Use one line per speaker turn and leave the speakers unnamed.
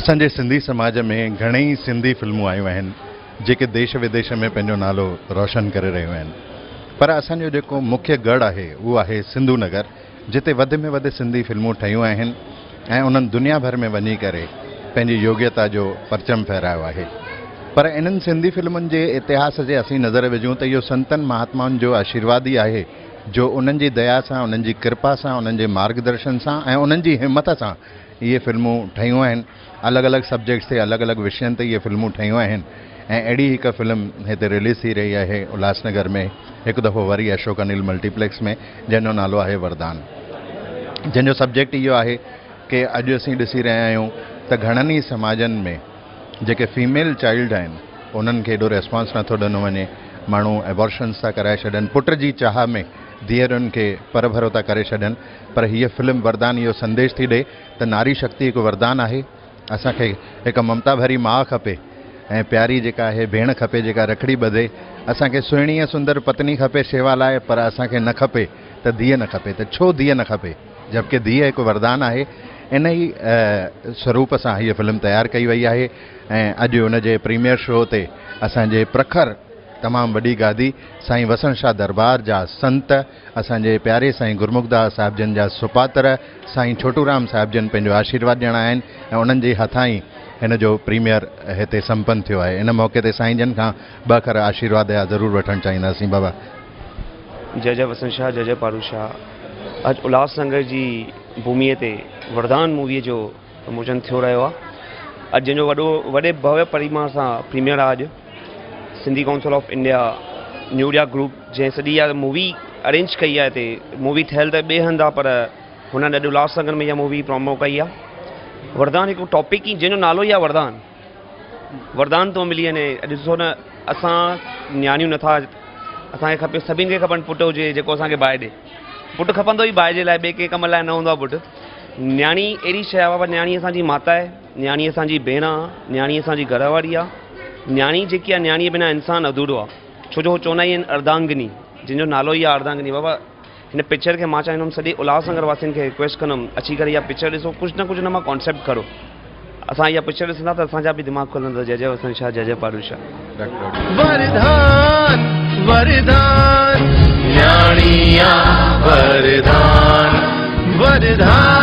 असांजे सिंधी समाज में घणेई सिंधी फिल्मूं आयूं आहिनि जेके देश विदेश में पंहिंजो नालो रोशन करे रहियूं आहिनि, पर असांजो जेको मुख्य गढ़ आहे उहो आहे सिंधु नगर, जिते वधि में वधि सिंधी फिल्मूं ठहियूं आहिनि ऐं उन्हनि दुनिया भर में वञी करे पंहिंजी योग्यता जो परचम फहिरायो आहे। पर इन्हनि सिंधी फिल्मुनि जे इतिहास जे असीं नज़र विझूं त इहो संतनि महात्माउनि जो आशीर्वाद ई आहे, जो उन्हनि जी दया सां, उन्हनि जी कृपा सां, उन्हनि जे मार्गदर्शन सां ऐं उन्हनि जी हिम्मत सां इहे फिल्मूं ठहियूं आहिनि। अलॻि अलॻि सब्जेक्ट्स ते, अलॻि अलॻि विषयनि ते इहे फिल्मूं ठहियूं आहिनि ऐं अहिड़ी हिकु फिल्म हिते रिलीज़ थी रही आहे उल्हासनगर में, हिकु दफ़ो वरी अशोक अनिल मल्टीप्लेक्स में, जंहिंजो नालो आहे वरदान, जंहिंजो सब्जेक्ट इहो आहे कि अॼु असीं ॾिसी रहिया आहियूं त घणनि ई समाजनि में जेके फीमेल चाइल्ड आहिनि उन्हनि खे एॾो रेस्पॉन्स नथो ॾिनो वञे, माण्हू एबॉर्शन्स था कराए छॾनि, पुट जी चाह में धीअरुनि खे परभरो था करे छॾनि। पर हीअ फिल्म वरदान इहो संदेश थी ॾे त नारी शक्ति हिकु वरदान आहे। असांखे हिकु ममता भरी माउ खपे ऐं प्यारी जेका आहे भेण खपे जेका रखड़ी ॿधे। असांखे सुहिणी ऐं सुंदर पत्नी खपे शेवा लाइ, पर असांखे न खपे त धीअ न खपे। त छो धीअ न खपे, जबकि धीअ हिकु वरदान आहे। इन ई स्वरूप सां हीअ फिल्म तयारु कई वई आहे ऐं अॼु उन जे प्रीमियर शो ते असांजे प्रखर तमामु वॾी गादी साईं वसण शाह दरबार जा संत, असांजे प्यारे साईं गुरमुखदास साहिब जन जा सुपात्र, साईं छोटूराम साहिब जन पंहिंजो आशीर्वाद ॾियणा आहिनि ऐं उन्हनि जे हथां ई हिन जो प्रीमियर हिते संपन्न थियो आहे। इन मौक़े ते साईं जन खां ॿ खर आशीर्वाद जा ज़रूरु वठणु चाहींदासीं। बाबा
जय जय वसण शाह, जय जय पारू शाह। अॼु उल्हासनगर जी भूमीअ ते वरदान मूवीअ जो प्रमोशन थियो रहियो आहे। अॼु जंहिंजो वॾे भव्य परिमाण सां प्रीमियर आहे। अॼु सिंधी काउंसिल ऑफ इंडिया न्यूडिया ग्रुप जंहिं सॼी इहा मूवी अरेंज कई आहे, हिते मूवी ठहियल त ॿिए हंधि आहे, पर हुननि अॼु उल्हासनगर में इहा मूवी प्रोमो कई आहे। वरदान हिकु टॉपिक ई जंहिंजो नालो ई आहे वरदान, वरदान थो मिली वञे। अॼु ॾिसो न, असां न्याणियूं नथा, असांखे खपे, सभिनि खे खपनि पुटु हुजे जेको असांखे बाहि ॾे। पुटु खपंदो ई बाहि जे लाइ, ॿिए कंहिं कम लाइ न हूंदो आहे पुटु। न्याणी अहिड़ी शइ आहे, न्याणी असांजी माता आहे, न्याणी असांजी भेण आहे, न्याणी असांजी घरवारी आहे। न्याणी जेकी आहे, न्याणीअ बिना इंसानु अधूरो आहे, छो जो चवंदा ई आहिनि अर्धांगिनी, जंहिंजो नालो ई आहे अर्धांगिनी। बाबा हिन पिक्चर खे मां चाहींदुमि सॼे उल्हासनगर वासियुनि खे रिक्वेस्ट कंदुमि, अची करे इहा पिक्चर ॾिसो, कुझु न कुझु हिन मां कॉन्सेप्ट करो। असां इहा पिक्चर ॾिसंदा त असांजा बि दिमाग़ खुलंदो। जय जय वसण शाह, जय जय पारू शाह।
वरदान वरदान न्याणिया वरदान वरदान